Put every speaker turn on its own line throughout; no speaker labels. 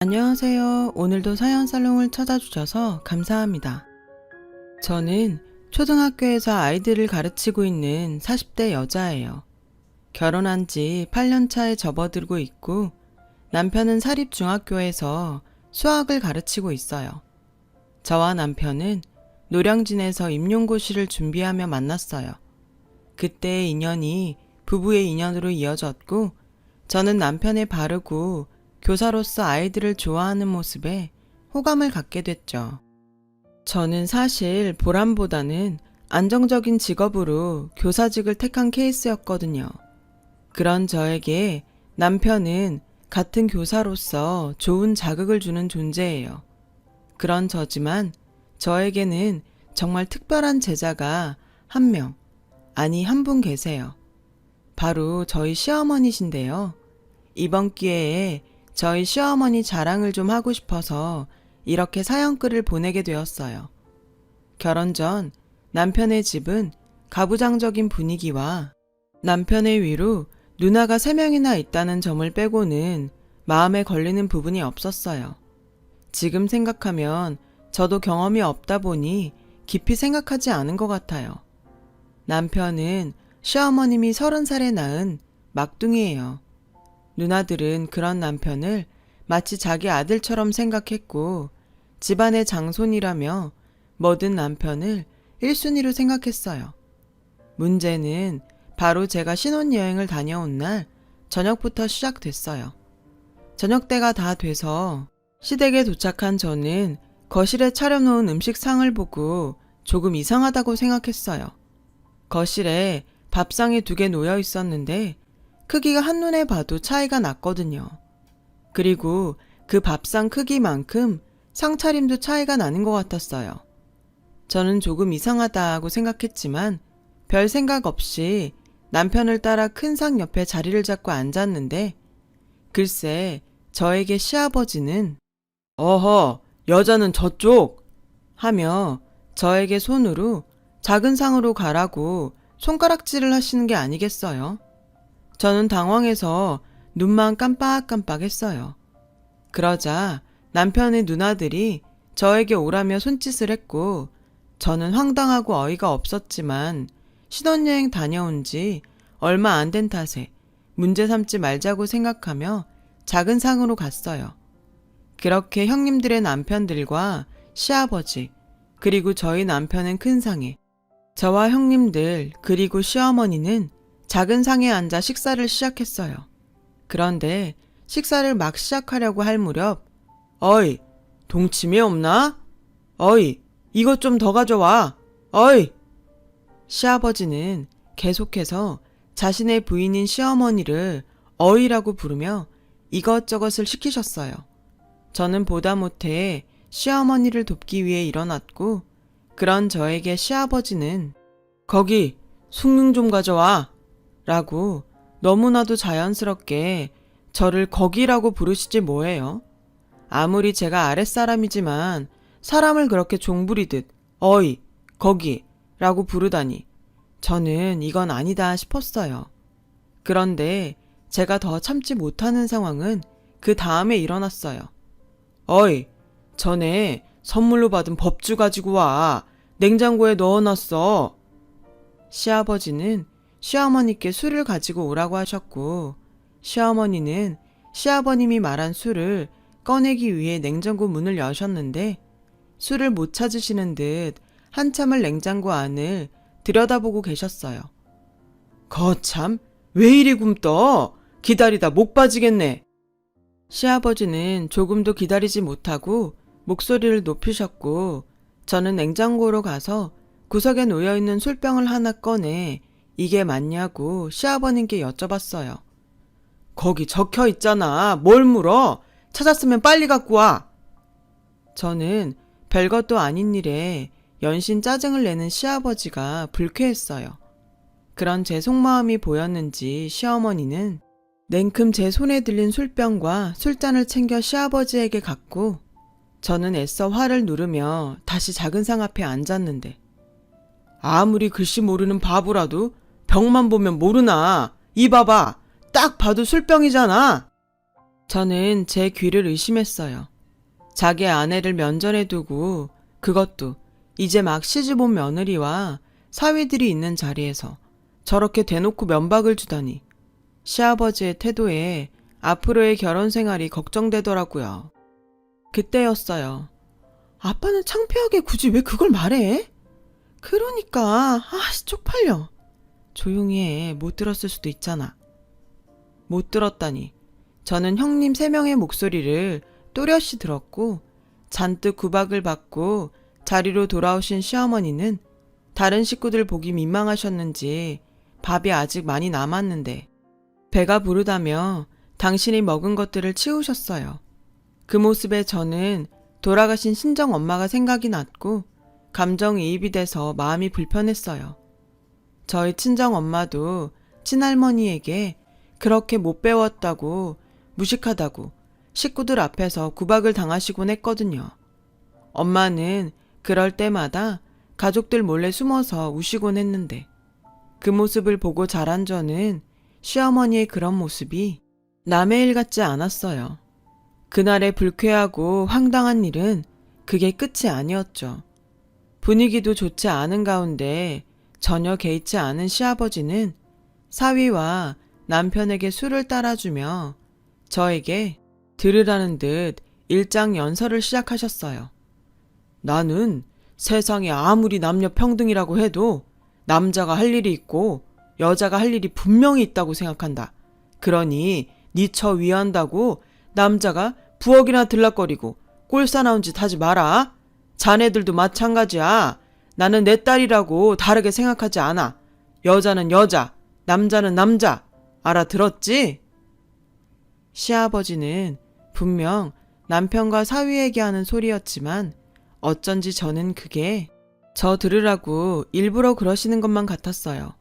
안녕하세요. 오늘도 사연살롱을 찾아주셔서 감사합니다. 저는 초등학교에서 아이들을 가르치고 있는 40대 여자예요. 결혼한 지 8년 차에 접어들고 있고 남편은 사립중학교에서 수학을 가르치고 있어요. 저와 남편은 노량진에서 임용고시를 준비하며 만났어요. 그때의 인연이 부부의 인연으로 이어졌고 저는 남편의 바르고 교사로서 아이들을 좋아하는 모습에 호감을 갖게 됐죠. 저는 사실 보람보다는 안정적인 직업으로 교사직을 택한 케이스였거든요. 그런 저에게 남편은 같은 교사로서 좋은 자극을 주는 존재예요. 그런 저지만 저에게는 정말 특별한 제자가 한 명, 아니 한 분 계세요. 바로 저희 시어머니신데요. 이번 기회에 저희 시어머니 자랑을 좀 하고 싶어서 이렇게 사연글을 보내게 되었어요. 결혼 전 남편의 집은 가부장적인 분위기와 남편의 위로 누나가 3명이나 있다는 점을 빼고는 마음에 걸리는 부분이 없었어요. 지금 생각하면 저도 경험이 없다 보니 깊이 생각하지 않은 것 같아요. 남편은 시어머님이 30살에 낳은 막둥이에요. 누나들은 그런 남편을 마치 자기 아들처럼 생각했고 집안의 장손이라며 뭐든 남편을 1순위로 생각했어요. 문제는 바로 제가 신혼여행을 다녀온 날 저녁부터 시작됐어요. 저녁때가 다 돼서 시댁에 도착한 저는 거실에 차려놓은 음식상을 보고 조금 이상하다고 생각했어요. 거실에 밥상이 2개 놓여 있었는데 크기가 한눈에 봐도 차이가 났거든요. 그리고 그 밥상 크기만큼 상차림도 차이가 나는 것 같았어요. 저는 조금 이상하다고 생각했지만 별 생각 없이 남편을 따라 큰 상 옆에 자리를 잡고 앉았는데 글쎄 저에게 시아버지는 어허, 여자는 저쪽! 하며 저에게 손으로 작은 상으로 가라고 손가락질을 하시는 게 아니겠어요? 저는 당황해서 눈만 깜빡깜빡 했어요. 그러자 남편의 누나들이 저에게 오라며 손짓을 했고 저는 황당하고 어이가 없었지만 신혼여행 다녀온 지 얼마 안 된 탓에 문제 삼지 말자고 생각하며 작은 상으로 갔어요. 그렇게 형님들의 남편들과 시아버지 그리고 저희 남편은 큰 상에 저와 형님들 그리고 시어머니는 작은 상에 앉아 식사를 시작했어요. 그런데 식사를 막 시작하려고 할 무렵 어이, 동치미 없나? 어이, 이것 좀 더 가져와. 어이! 시아버지는 계속해서 자신의 부인인 시어머니를 어이라고 부르며 이것저것을 시키셨어요. 저는 보다 못해 시어머니를 돕기 위해 일어났고 그런 저에게 시아버지는 거기 숭늉 좀 가져와 라고 너무나도 자연스럽게 저를 거기라고 부르시지 뭐예요. 아무리 제가 아랫사람이지만 사람을 그렇게 종부리듯 어이, 거기 라고 부르다니 저는 이건 아니다 싶었어요. 그런데 제가 더 참지 못하는 상황은 그 다음에 일어났어요. 어이, 전에 선물로 받은 법주 가지고 와. 냉장고에 넣어놨어. 시아버지는 시어머니께 술을 가지고 오라고 하셨고 시어머니는 시아버님이 말한 술을 꺼내기 위해 냉장고 문을 여셨는데 술을 못 찾으시는 듯 한참을 냉장고 안을 들여다보고 계셨어요. 거참, 왜 이리 굼떠? 기다리다 목 빠지겠네. 시아버지는 조금도 기다리지 못하고 목소리를 높이셨고 저는 냉장고로 가서 구석에 놓여있는 술병을 하나 꺼내 이게 맞냐고 시아버님께 여쭤봤어요. 거기 적혀 있잖아. 뭘 물어? 찾았으면 빨리 갖고 와. 저는 별것도 아닌 일에 연신 짜증을 내는 시아버지가 불쾌했어요. 그런 제 속마음이 보였는지 시어머니는 냉큼 제 손에 들린 술병과 술잔을 챙겨 시아버지에게 갖고 저는 애써 화를 누르며 다시 작은 상 앞에 앉았는데 아무리 글씨 모르는 바보라도 병만 보면 모르나. 이 봐봐. 딱 봐도 술병이잖아. 저는 제 귀를 의심했어요. 자기 아내를 면전에 두고 그것도 이제 막 시집온 며느리와 사위들이 있는 자리에서 저렇게 대놓고 면박을 주다니 시아버지의 태도에 앞으로의 결혼 생활이 걱정되더라고요. 그때였어요. 아빠는 창피하게 굳이 왜 그걸 말해? 그러니까 쪽팔려. 조용히 해. 못 들었을 수도 있잖아. 못 들었다니. 저는 형님 3명의 목소리를 또렷이 들었고 잔뜩 구박을 받고 자리로 돌아오신 시어머니는 다른 식구들 보기 민망하셨는지 밥이 아직 많이 남았는데 배가 부르다며 당신이 먹은 것들을 치우셨어요. 그 모습에 저는 돌아가신 친정 엄마가 생각이 났고 감정이입이 돼서 마음이 불편했어요. 저희 친정 엄마도 친할머니에게 그렇게 못 배웠다고 무식하다고 식구들 앞에서 구박을 당하시곤 했거든요. 엄마는 그럴 때마다 가족들 몰래 숨어서 우시곤 했는데 그 모습을 보고 자란 저는 시어머니의 그런 모습이 남의 일 같지 않았어요. 그날의 불쾌하고 황당한 일은 그게 끝이 아니었죠. 분위기도 좋지 않은 가운데 전혀 개의치 않은 시아버지는 사위와 남편에게 술을 따라주며 저에게 들으라는 듯 일장연설을 시작하셨어요. 나는 세상에 아무리 남녀 평등이라고 해도 남자가 할 일이 있고 여자가 할 일이 분명히 있다고 생각한다. 그러니 네 처 위한다고 남자가 부엌이나 들락거리고 꼴사나운 짓 하지 마라. 자네들도 마찬가지야. 나는 내 딸이라고 다르게 생각하지 않아. 여자는 여자, 남자는 남자. 알아들었지? 시아버지는 분명 남편과 사위에게 하는 소리였지만 어쩐지 저는 그게 저 들으라고 일부러 그러시는 것만 같았어요.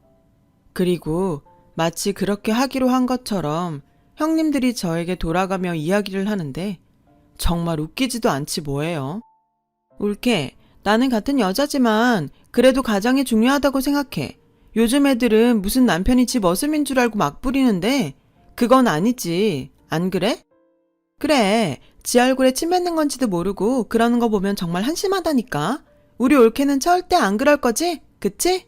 그리고 마치 그렇게 하기로 한 것처럼 형님들이 저에게 돌아가며 이야기를 하는데 정말 웃기지도 않지 뭐예요. 옳게 나는 같은 여자지만 그래도 가장이 중요하다고 생각해. 요즘 애들은 무슨 남편이 집 어슴인 줄 알고 막 부리는데 그건 아니지. 안 그래? 그래. 지 얼굴에 침 뱉는 건지도 모르고 그러는 거 보면 정말 한심하다니까. 우리 올케는 절대 안 그럴 거지? 그치?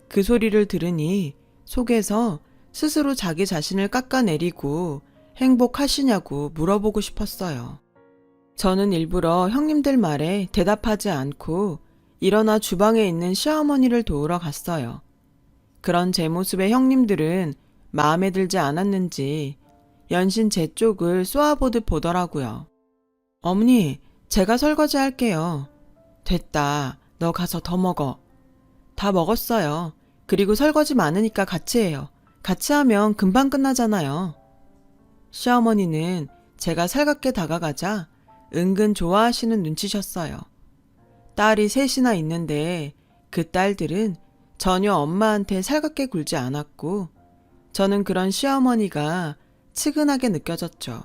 그 소리를 들으니 속에서 스스로 자기 자신을 깎아내리고 행복하시냐고 물어보고 싶었어요. 저는 일부러 형님들 말에 대답하지 않고 일어나 주방에 있는 시어머니를 도우러 갔어요. 그런 제 모습에 형님들은 마음에 들지 않았는지 연신 제 쪽을 쏘아보듯 보더라고요. 어머니, 제가 설거지 할게요. 됐다. 너 가서 더 먹어. 다 먹었어요. 그리고 설거지 많으니까 같이 해요. 같이 하면 금방 끝나잖아요. 시어머니는 제가 살갑게 다가가자 은근 좋아하시는 눈치셨어요. 딸이 셋이나 있는데 그 딸들은 전혀 엄마한테 살갑게 굴지 않았고 저는 그런 시어머니가 측은하게 느껴졌죠.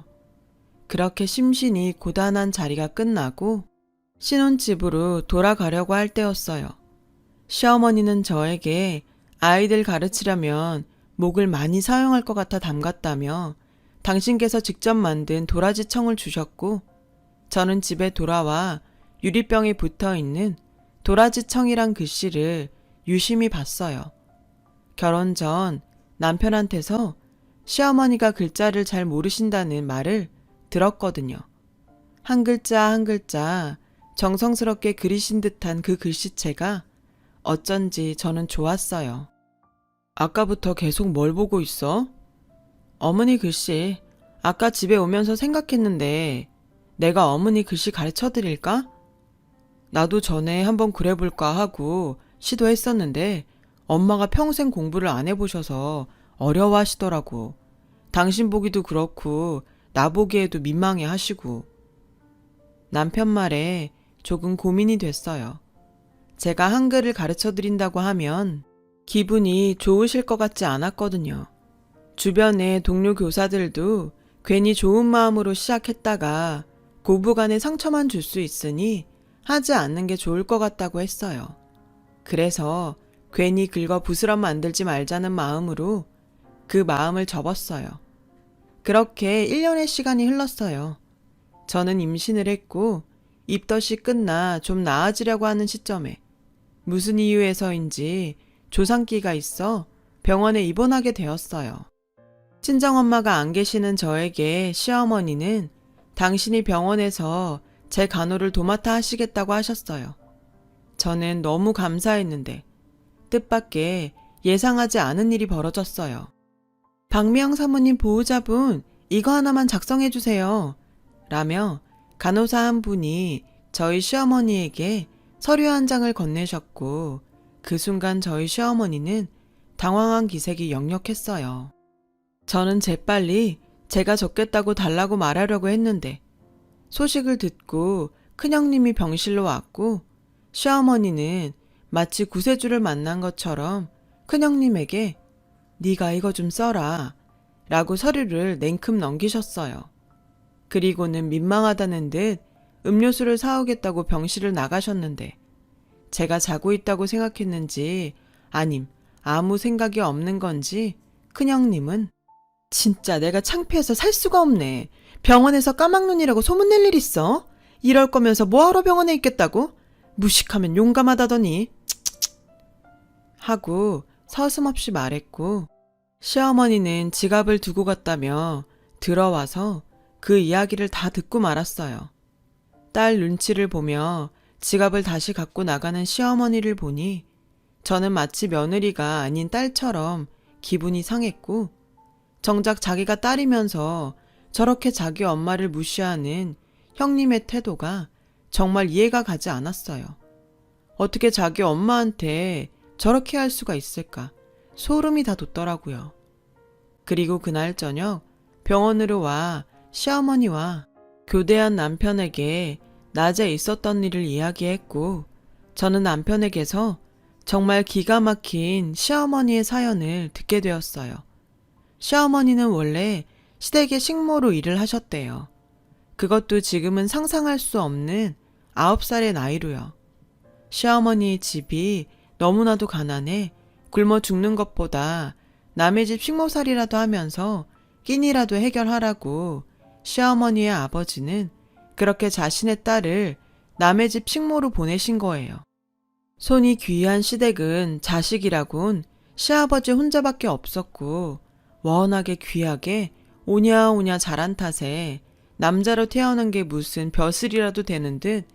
그렇게 심신이 고단한 자리가 끝나고 신혼집으로 돌아가려고 할 때였어요. 시어머니는 저에게 아이들 가르치려면 목을 많이 사용할 것 같아 담갔다며 당신께서 직접 만든 도라지 청을 주셨고 저는 집에 돌아와 유리병에 붙어있는 도라지 청이란 글씨를 유심히 봤어요. 결혼 전 남편한테서 시어머니가 글자를 잘 모르신다는 말을 들었거든요. 한 글자 한 글자 정성스럽게 그리신 듯한 그 글씨체가 어쩐지 저는 좋았어요. 아까부터 계속 뭘 보고 있어? 어머니 글씨, 아까 집에 오면서 생각했는데 내가 어머니 글씨 가르쳐 드릴까? 나도 전에 한번 그래볼까 하고 시도했었는데 엄마가 평생 공부를 안 해보셔서 어려워하시더라고. 당신 보기도 그렇고 나 보기에도 민망해 하시고. 남편 말에 조금 고민이 됐어요. 제가 한글을 가르쳐 드린다고 하면 기분이 좋으실 것 같지 않았거든요. 주변의 동료 교사들도 괜히 좋은 마음으로 시작했다가 고부간에 상처만 줄 수 있으니 하지 않는 게 좋을 것 같다고 했어요. 그래서 괜히 긁어 부스럼 만들지 말자는 마음으로 그 마음을 접었어요. 그렇게 1년의 시간이 흘렀어요. 저는 임신을 했고 입덧이 끝나 좀 나아지려고 하는 시점에 무슨 이유에서인지 조상기가 있어 병원에 입원하게 되었어요. 친정엄마가 안 계시는 저에게 시어머니는 당신이 병원에서 제 간호를 도맡아 하시겠다고 하셨어요. 저는 너무 감사했는데 뜻밖의 예상하지 않은 일이 벌어졌어요. 박미영 사모님 보호자분, 이거 하나만 작성해 주세요. 라며 간호사 한 분이 저희 시어머니에게 서류 한 장을 건네셨고 그 순간 저희 시어머니는 당황한 기색이 역력했어요. 저는 재빨리 제가 적겠다고 달라고 말하려고 했는데 소식을 듣고 큰형님이 병실로 왔고 시어머니는 마치 구세주를 만난 것처럼 큰형님에게 네가 이거 좀 써라 라고 서류를 냉큼 넘기셨어요. 그리고는 민망하다는 듯 음료수를 사오겠다고 병실을 나가셨는데 제가 자고 있다고 생각했는지 아님 아무 생각이 없는 건지 큰형님은 진짜 내가 창피해서 살 수가 없네. 병원에서 까막눈이라고 소문낼 일 있어? 이럴 거면서 뭐하러 병원에 있겠다고? 무식하면 용감하다더니 하고 서슴없이 말했고 시어머니는 지갑을 두고 갔다며 들어와서 그 이야기를 다 듣고 말았어요. 딸 눈치를 보며 지갑을 다시 갖고 나가는 시어머니를 보니 저는 마치 며느리가 아닌 딸처럼 기분이 상했고 정작 자기가 딸이면서 저렇게 자기 엄마를 무시하는 형님의 태도가 정말 이해가 가지 않았어요. 어떻게 자기 엄마한테 저렇게 할 수가 있을까? 소름이 다 돋더라고요. 그리고 그날 저녁 병원으로 와 시어머니와 교대한 남편에게 낮에 있었던 일을 이야기했고 저는 남편에게서 정말 기가 막힌 시어머니의 사연을 듣게 되었어요. 시어머니는 원래 시댁의 식모로 일을 하셨대요. 그것도 지금은 상상할 수 없는 9살의 나이로요. 시어머니의 집이 너무나도 가난해 굶어 죽는 것보다 남의 집 식모살이라도 하면서 끼니라도 해결하라고 시어머니의 아버지는 그렇게 자신의 딸을 남의 집 식모로 보내신 거예요. 손이 귀한 시댁은 자식이라곤 시아버지 혼자밖에 없었고 워낙에 귀하게 오냐오냐 자란 탓에 남자로 태어난 게 무슨 벼슬이라도 되는 듯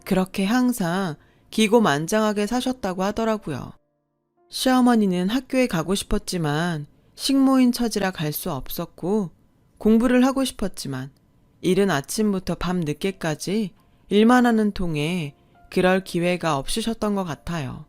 그렇게 항상 기고만장하게 사셨다고 하더라고요. 시어머니는 학교에 가고 싶었지만 식모인 처지라 갈 수 없었고 공부를 하고 싶었지만 이른 아침부터 밤 늦게까지 일만 하는 통에 그럴 기회가 없으셨던 것 같아요.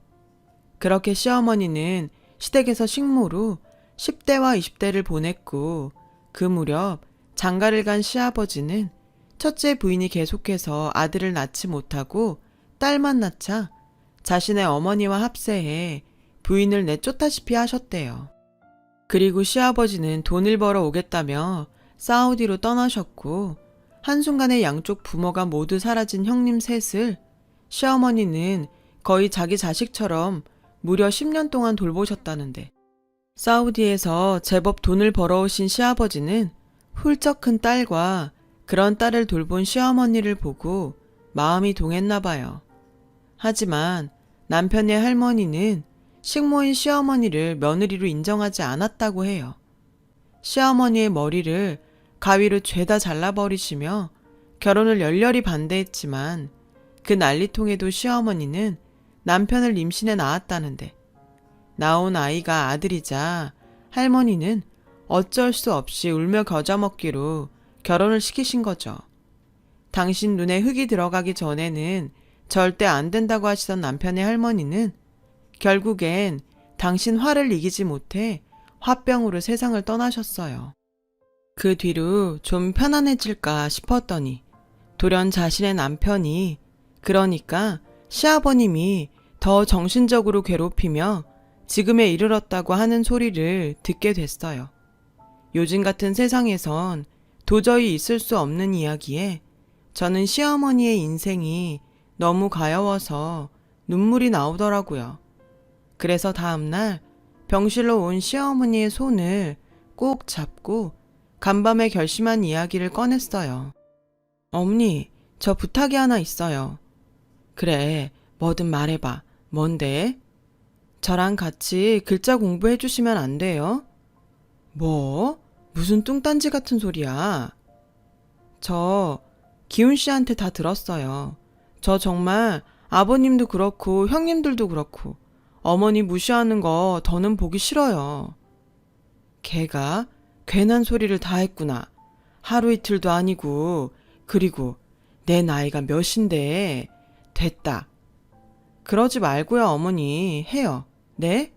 그렇게 시어머니는 시댁에서 식모로 10대와 20대를 보냈고 그 무렵 장가를 간 시아버지는 첫째 부인이 계속해서 아들을 낳지 못하고 딸만 낳자 자신의 어머니와 합세해 부인을 내쫓다시피 하셨대요. 그리고 시아버지는 돈을 벌어 오겠다며 사우디로 떠나셨고 한순간에 양쪽 부모가 모두 사라진 형님 셋을 시어머니는 거의 자기 자식처럼 무려 10년 동안 돌보셨다는데 사우디에서 제법 돈을 벌어오신 시아버지는 훌쩍 큰 딸과 그런 딸을 돌본 시어머니를 보고 마음이 동했나 봐요. 하지만 남편의 할머니는 식모인 시어머니를 며느리로 인정하지 않았다고 해요. 시어머니의 머리를 가위로 죄다 잘라버리시며 결혼을 열렬히 반대했지만 그 난리통에도 시어머니는 남편을 임신해 낳았다는데 낳은 아이가 아들이자 할머니는 어쩔 수 없이 울며 겨자 먹기로 결혼을 시키신 거죠. 당신 눈에 흙이 들어가기 전에는 절대 안 된다고 하시던 남편의 할머니는 결국엔 당신 화를 이기지 못해 화병으로 세상을 떠나셨어요. 그 뒤로 좀 편안해질까 싶었더니 돌연 자신의 남편이 그러니까 시아버님이 더 정신적으로 괴롭히며 지금에 이르렀다고 하는 소리를 듣게 됐어요. 요즘 같은 세상에선 도저히 있을 수 없는 이야기에 저는 시어머니의 인생이 너무 가여워서 눈물이 나오더라고요. 그래서 다음날 병실로 온 시어머니의 손을 꼭 잡고 간밤에 결심한 이야기를 꺼냈어요. 어머니, 저 부탁이 하나 있어요. 그래, 뭐든 말해봐. 뭔데? 저랑 같이 글자 공부해 주시면 안 돼요? 뭐? 무슨 뚱딴지 같은 소리야? 저 기훈 씨한테 다 들었어요. 저 정말 아버님도 그렇고 형님들도 그렇고 어머니 무시하는 거 더는 보기 싫어요. 걔가 괜한 소리를 다 했구나. 하루 이틀도 아니고 그리고 내 나이가 몇인데 됐다. 그러지 말고요 어머니 해요. 네?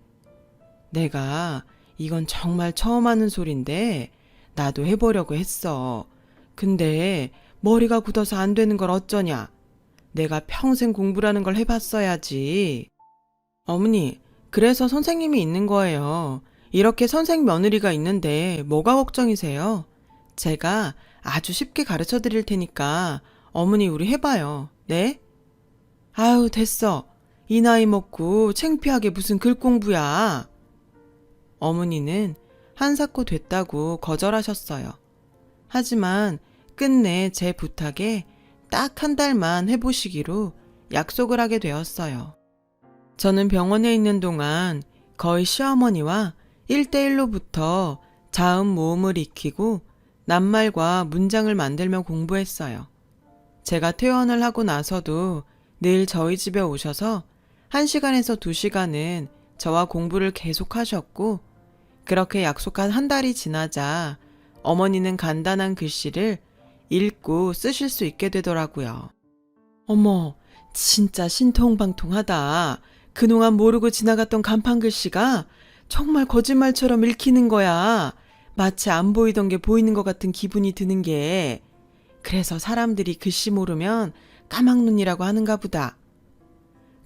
내가 이건 정말 처음 하는 소린데 나도 해보려고 했어. 근데 머리가 굳어서 안 되는 걸 어쩌냐. 내가 평생 공부라는 걸 해봤어야지. 어머니, 그래서 선생님이 있는 거예요. 이렇게 선생 며느리가 있는데 뭐가 걱정이세요? 제가 아주 쉽게 가르쳐 드릴 테니까 어머니 우리 해봐요. 네? 아유, 됐어. 이 나이 먹고 창피하게 무슨 글 공부야. 어머니는 한사코 됐다고 거절하셨어요. 하지만 끝내 제 부탁에 딱 한 달만 해보시기로 약속을 하게 되었어요. 저는 병원에 있는 동안 거의 시어머니와 1대1로부터 자음 모음을 익히고 낱말과 문장을 만들며 공부했어요. 제가 퇴원을 하고 나서도 늘 저희 집에 오셔서 1시간에서 2시간은 저와 공부를 계속하셨고 그렇게 약속한 한 달이 지나자 어머니는 간단한 글씨를 읽고 쓰실 수 있게 되더라고요. 어머, 진짜 신통방통하다. 그동안 모르고 지나갔던 간판 글씨가 정말 거짓말처럼 읽히는 거야. 마치 안 보이던 게 보이는 것 같은 기분이 드는 게. 그래서 사람들이 글씨 모르면 까막눈이라고 하는가 보다.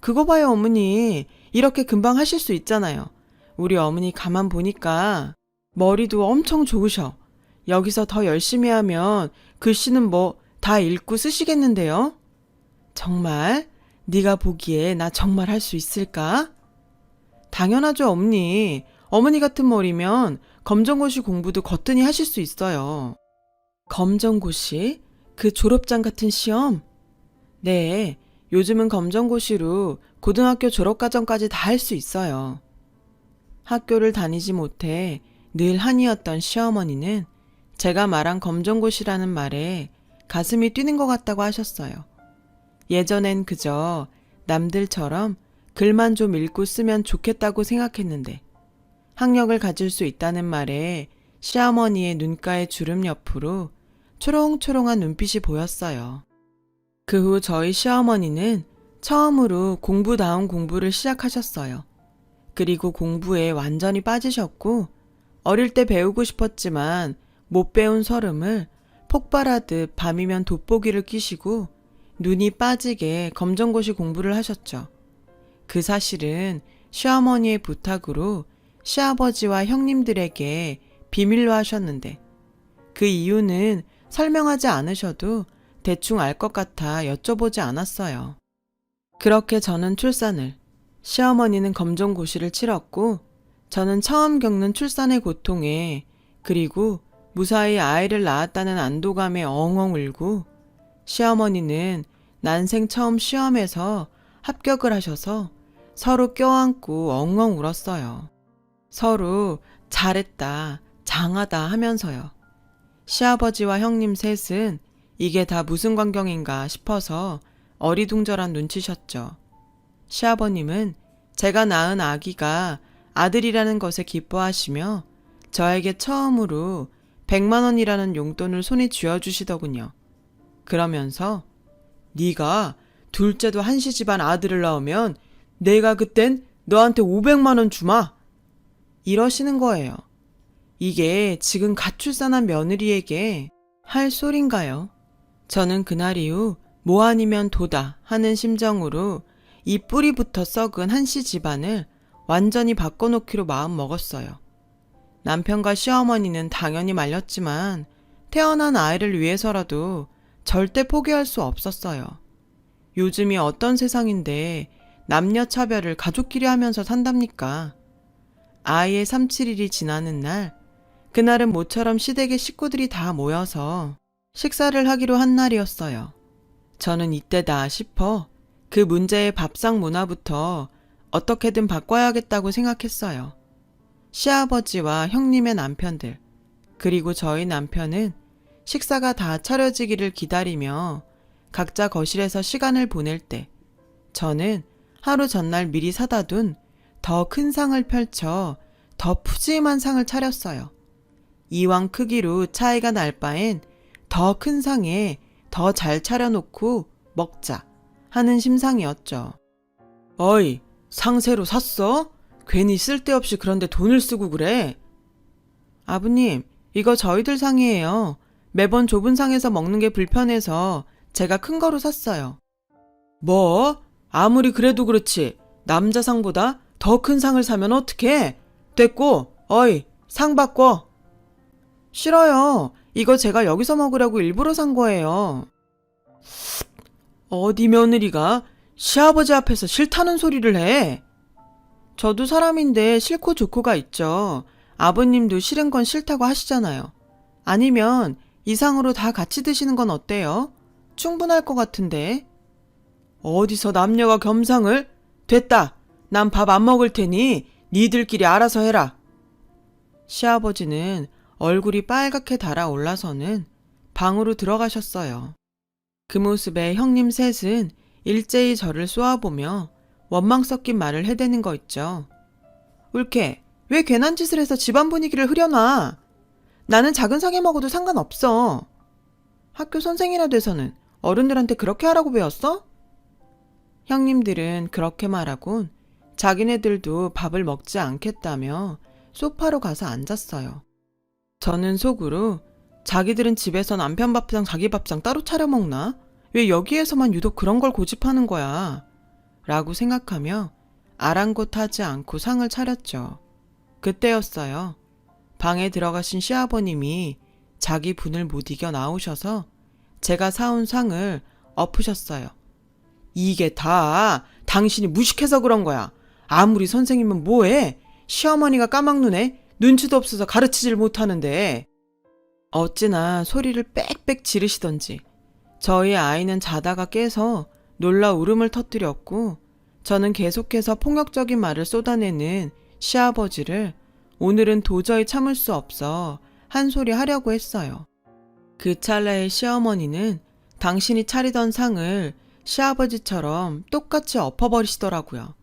그거 봐요, 어머니. 이렇게 금방 하실 수 있잖아요. 우리 어머니 가만 보니까 머리도 엄청 좋으셔. 여기서 더 열심히 하면 글씨는 뭐 다 읽고 쓰시겠는데요? 정말? 네가 보기에 나 정말 할 수 있을까? 당연하죠, 어머니. 어머니 같은 머리면 검정고시 공부도 거뜬히 하실 수 있어요. 검정고시? 그 졸업장 같은 시험? 네, 요즘은 검정고시로 고등학교 졸업과정까지 다 할 수 있어요. 학교를 다니지 못해 늘 한이었던 시어머니는 제가 말한 검정고시라는 말에 가슴이 뛰는 것 같다고 하셨어요. 예전엔 그저 남들처럼 글만 좀 읽고 쓰면 좋겠다고 생각했는데 학력을 가질 수 있다는 말에 시어머니의 눈가의 주름 옆으로 초롱초롱한 눈빛이 보였어요. 그 후 저희 시어머니는 처음으로 공부다운 공부를 시작하셨어요. 그리고 공부에 완전히 빠지셨고 어릴 때 배우고 싶었지만 못 배운 서름을 폭발하듯 밤이면 돋보기를 끼시고 눈이 빠지게 검정고시 공부를 하셨죠. 그 사실은 시어머니의 부탁으로 시아버지와 형님들에게 비밀로 하셨는데 그 이유는 설명하지 않으셔도 대충 알 것 같아 여쭤보지 않았어요. 그렇게 저는 출산을, 시어머니는 검정고시를 치렀고 저는 처음 겪는 출산의 고통에 그리고 무사히 아이를 낳았다는 안도감에 엉엉 울고 시어머니는 난생 처음 시험에서 합격을 하셔서 서로 껴안고 엉엉 울었어요. 서로 잘했다, 장하다 하면서요. 시아버지와 형님 셋은 이게 다 무슨 광경인가 싶어서 어리둥절한 눈치셨죠. 시아버님은 제가 낳은 아기가 아들이라는 것에 기뻐하시며 저에게 처음으로 100만 원이라는 용돈을 손에 쥐어주시더군요. 그러면서 네가 둘째도 한시 집안 아들을 낳으면 내가 그땐 너한테 500만 원 주마. 이러시는 거예요. 이게 지금 갓 출산한 며느리에게 할 소린가요? 저는 그날 이후 뭐 아니면 도다 하는 심정으로 이 뿌리부터 썩은 한씨 집안을 완전히 바꿔놓기로 마음 먹었어요. 남편과 시어머니는 당연히 말렸지만 태어난 아이를 위해서라도 절대 포기할 수 없었어요. 요즘이 어떤 세상인데 남녀 차별을 가족끼리 하면서 산답니까? 아이의 3, 7일이 지나는 날 그날은 모처럼 시댁의 식구들이 다 모여서 식사를 하기로 한 날이었어요. 저는 이때다 싶어 그 문제의 밥상 문화부터 어떻게든 바꿔야겠다고 생각했어요. 시아버지와 형님의 남편들, 그리고 저희 남편은 식사가 다 차려지기를 기다리며 각자 거실에서 시간을 보낼 때 저는 하루 전날 미리 사다 둔 더 큰 상을 펼쳐 더 푸짐한 상을 차렸어요. 이왕 크기로 차이가 날 바엔 더 큰 상에 더 잘 차려놓고 먹자 하는 심상이었죠. 어이, 상 새로 샀어? 괜히 쓸데없이 그런데 돈을 쓰고 그래? 아버님, 이거 저희들 상이에요. 매번 좁은 상에서 먹는 게 불편해서 제가 큰 거로 샀어요. 뭐? 아무리 그래도 그렇지. 남자 상보다 더 큰 상을 사면 어떡해? 됐고, 어이, 상 바꿔. 싫어요. 이거 제가 여기서 먹으려고 일부러 산 거예요. 어디 며느리가 시아버지 앞에서 싫다는 소리를 해? 저도 사람인데 싫고 좋고가 있죠. 아버님도 싫은 건 싫다고 하시잖아요. 아니면 이 상으로 다 같이 드시는 건 어때요? 충분할 것 같은데. 어디서 남녀가 겸상을? 됐다. 난 밥 안 먹을 테니 니들끼리 알아서 해라. 시아버지는 얼굴이 빨갛게 달아올라서는 방으로 들어가셨어요. 그 모습에 형님 셋은 일제히 저를 쏘아보며 원망 섞인 말을 해대는 거 있죠. 울케, 왜 괜한 짓을 해서 집안 분위기를 흐려놔? 나는 작은 상에 먹어도 상관없어. 학교 선생이라 돼서는 어른들한테 그렇게 하라고 배웠어? 형님들은 그렇게 말하곤 자기네들도 밥을 먹지 않겠다며 소파로 가서 앉았어요. 저는 속으로 자기들은 집에서 남편 밥상 자기 밥상 따로 차려 먹나? 왜 여기에서만 유독 그런 걸 고집하는 거야? 라고 생각하며 아랑곳하지 않고 상을 차렸죠. 그때였어요. 방에 들어가신 시아버님이 자기 분을 못 이겨 나오셔서 제가 사온 상을 엎으셨어요. 이게 다 당신이 무식해서 그런 거야. 아무리 선생님은 뭐해? 시어머니가 까막눈에 눈치도 없어서 가르치질 못하는데. 어찌나 소리를 빽빽 지르시던지 저희 아이는 자다가 깨서 놀라 울음을 터뜨렸고 저는 계속해서 폭력적인 말을 쏟아내는 시아버지를 오늘은 도저히 참을 수 없어 한 소리 하려고 했어요. 그 찰나에 시어머니는 당신이 차리던 상을 시아버지처럼 똑같이 엎어버리시더라고요.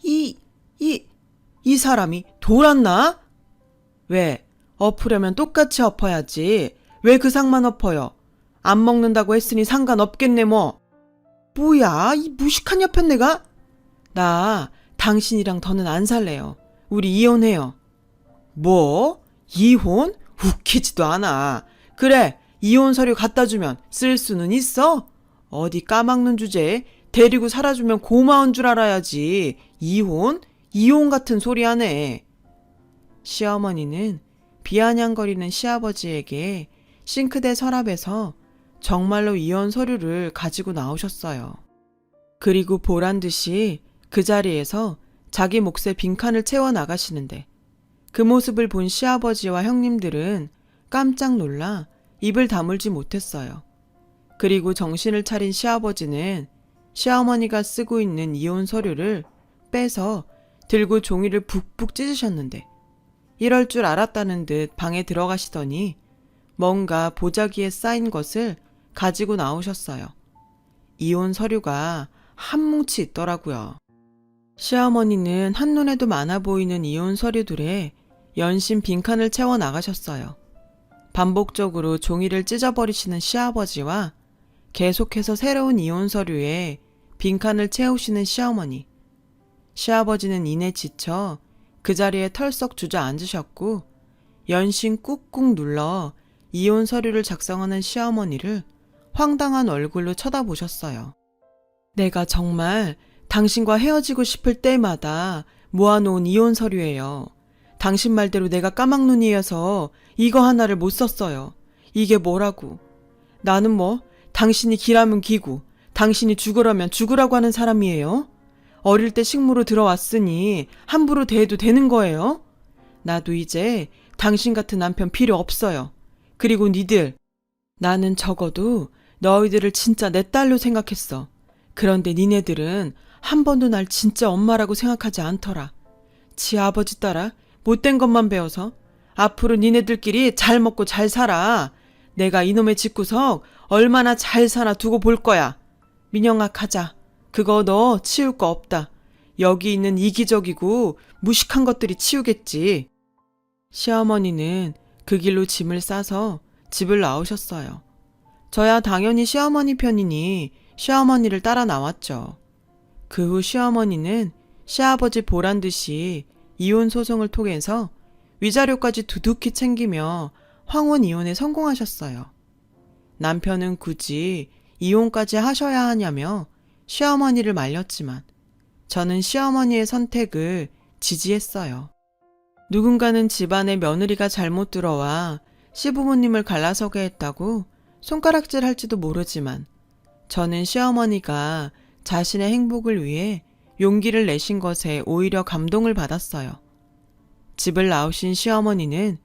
이 사람이 돌았나? 왜? 엎으려면 똑같이 엎어야지. 왜 그 상만 엎어요? 안 먹는다고 했으니 상관없겠네 뭐. 뭐야, 이 무식한 여편네가? 나 당신이랑 더는 안 살래요. 우리 이혼해요. 뭐? 이혼? 웃기지도 않아. 그래, 이혼 서류 갖다 주면 쓸 수는 있어? 어디 까막눈 주제에 데리고 살아주면 고마운 줄 알아야지. 이혼? 이혼 같은 소리 하네. 시어머니는 비아냥거리는 시아버지에게 싱크대 서랍에서 정말로 이혼 서류를 가지고 나오셨어요. 그리고 보란 듯이 그 자리에서 자기 몫의 빈칸을 채워 나가시는데 그 모습을 본 시아버지와 형님들은 깜짝 놀라 입을 다물지 못했어요. 그리고 정신을 차린 시아버지는 시어머니가 쓰고 있는 이혼 서류를 빼서 들고 종이를 북북 찢으셨는데 이럴 줄 알았다는 듯 방에 들어가시더니 뭔가 보자기에 쌓인 것을 가지고 나오셨어요. 이혼 서류가 한 뭉치 있더라고요. 시어머니는 한눈에도 많아 보이는 이혼 서류들에 연신 빈칸을 채워 나가셨어요. 반복적으로 종이를 찢어버리시는 시아버지와 계속해서 새로운 이혼 서류에 빈칸을 채우시는 시어머니. 시아버지는 이내 지쳐 그 자리에 털썩 주저앉으셨고 연신 꾹꾹 눌러 이혼 서류를 작성하는 시어머니를 황당한 얼굴로 쳐다보셨어요. 내가 정말 당신과 헤어지고 싶을 때마다 모아놓은 이혼 서류예요. 당신 말대로 내가 까막눈이어서 이거 하나를 못 썼어요. 이게 뭐라고. 나는 뭐 당신이 기라면 기고 당신이 죽으라면 죽으라고 하는 사람이에요? 어릴 때 식모로 들어왔으니 함부로 대해도 되는 거예요? 나도 이제 당신 같은 남편 필요 없어요. 그리고 니들, 나는 적어도 너희들을 진짜 내 딸로 생각했어. 그런데 니네들은 한 번도 날 진짜 엄마라고 생각하지 않더라. 지 아버지 따라 못된 것만 배워서 앞으로 니네들끼리 잘 먹고 잘 살아. 내가 이놈의 집구석 얼마나 잘 사나 두고 볼 거야. 민영아, 가자. 그거 너 치울 거 없다. 여기 있는 이기적이고 무식한 것들이 치우겠지. 시어머니는 그 길로 짐을 싸서 집을 나오셨어요. 저야 당연히 시어머니 편이니 시어머니를 따라 나왔죠. 그 후 시어머니는 시아버지 보란 듯이 이혼 소송을 통해서 위자료까지 두둑히 챙기며 황혼 이혼에 성공하셨어요. 남편은 굳이 이혼까지 하셔야 하냐며 시어머니를 말렸지만 저는 시어머니의 선택을 지지했어요. 누군가는 집안에 며느리가 잘못 들어와 시부모님을 갈라서게 했다고 손가락질 할지도 모르지만 저는 시어머니가 자신의 행복을 위해 용기를 내신 것에 오히려 감동을 받았어요. 집을 나오신 시어머니는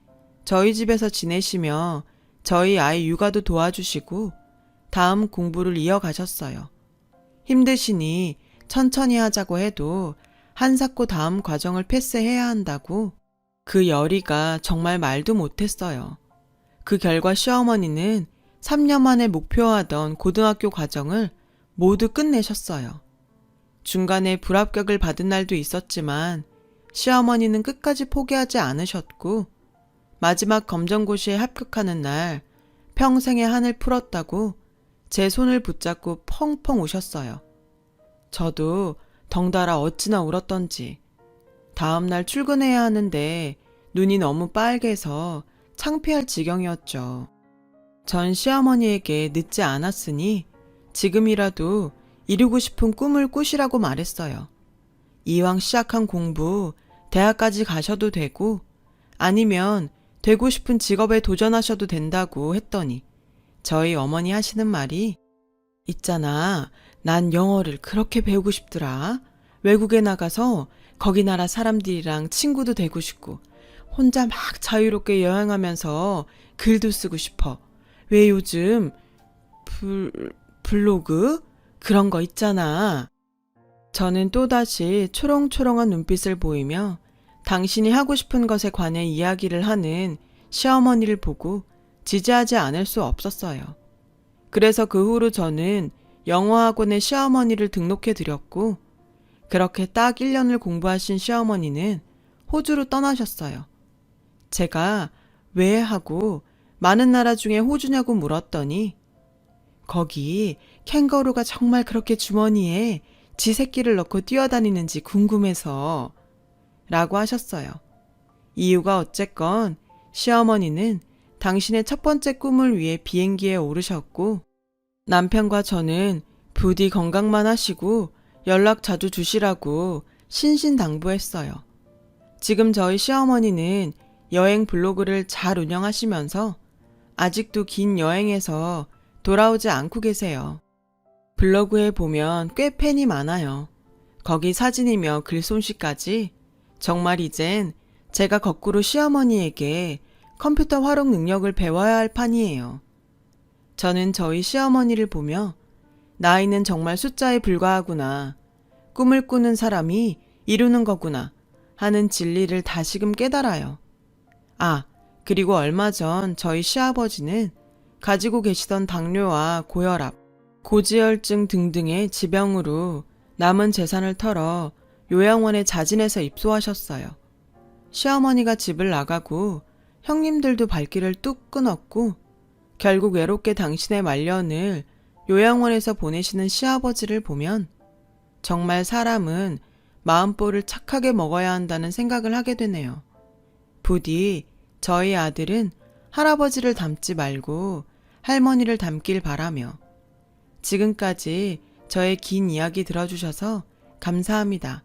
저희 집에서 지내시며 저희 아이 육아도 도와주시고 다음 공부를 이어가셨어요. 힘드시니 천천히 하자고 해도 한사코 다음 과정을 패스해야 한다고 그 열의가 정말 말도 못했어요. 그 결과 시어머니는 3년 만에 목표하던 고등학교 과정을 모두 끝내셨어요. 중간에 불합격을 받은 날도 있었지만 시어머니는 끝까지 포기하지 않으셨고 마지막 검정고시에 합격하는 날 평생의 한을 풀었다고 제 손을 붙잡고 펑펑 우셨어요. 저도 덩달아 어찌나 울었던지 다음날 출근해야 하는데 눈이 너무 빨개서 창피할 지경이었죠. 전 시어머니에게 늦지 않았으니 지금이라도 이루고 싶은 꿈을 꾸시라고 말했어요. 이왕 시작한 공부 대학까지 가셔도 되고 아니면 되고 싶은 직업에 도전하셔도 된다고 했더니 저희 어머니 하시는 말이 있잖아, 난 영어를 그렇게 배우고 싶더라. 외국에 나가서 거기 나라 사람들이랑 친구도 되고 싶고 혼자 막 자유롭게 여행하면서 글도 쓰고 싶어. 왜 요즘 블로그? 그런 거 있잖아. 저는 또다시 초롱초롱한 눈빛을 보이며 당신이 하고 싶은 것에 관해 이야기를 하는 시어머니를 보고 지지하지 않을 수 없었어요. 그래서 그 후로 저는 영어학원에 시어머니를 등록해 드렸고 그렇게 딱 1년을 공부하신 시어머니는 호주로 떠나셨어요. 제가 왜 하고 많은 나라 중에 호주냐고 물었더니 거기 캥거루가 정말 그렇게 주머니에 지 새끼를 넣고 뛰어다니는지 궁금해서 라고 하셨어요. 이유가 어쨌건 시어머니는 당신의 첫 번째 꿈을 위해 비행기에 오르셨고 남편과 저는 부디 건강만 하시고 연락 자주 주시라고 신신당부했어요. 지금 저희 시어머니는 여행 블로그를 잘 운영하시면서 아직도 긴 여행에서 돌아오지 않고 계세요. 블로그에 보면 꽤 팬이 많아요. 거기 사진이며 글솜씨까지 정말 이젠 제가 거꾸로 시어머니에게 컴퓨터 활용 능력을 배워야 할 판이에요. 저는 저희 시어머니를 보며 나이는 정말 숫자에 불과하구나. 꿈을 꾸는 사람이 이루는 거구나 하는 진리를 다시금 깨달아요. 아, 그리고 얼마 전 저희 시아버지는 가지고 계시던 당뇨와 고혈압, 고지혈증 등등의 지병으로 남은 재산을 털어 요양원에 자진해서 입소하셨어요. 시어머니가 집을 나가고 형님들도 발길을 뚝 끊었고 결국 외롭게 당신의 말년을 요양원에서 보내시는 시아버지를 보면 정말 사람은 마음보를 착하게 먹어야 한다는 생각을 하게 되네요. 부디 저희 아들은 할아버지를 닮지 말고 할머니를 닮길 바라며 지금까지 저의 긴 이야기 들어주셔서 감사합니다.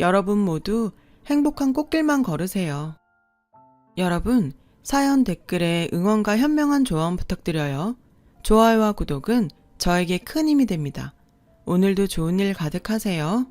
여러분 모두 행복한 꽃길만 걸으세요. 여러분, 사연 댓글에 응원과 현명한 조언 부탁드려요. 좋아요와 구독은 저에게 큰 힘이 됩니다. 오늘도 좋은 일 가득하세요.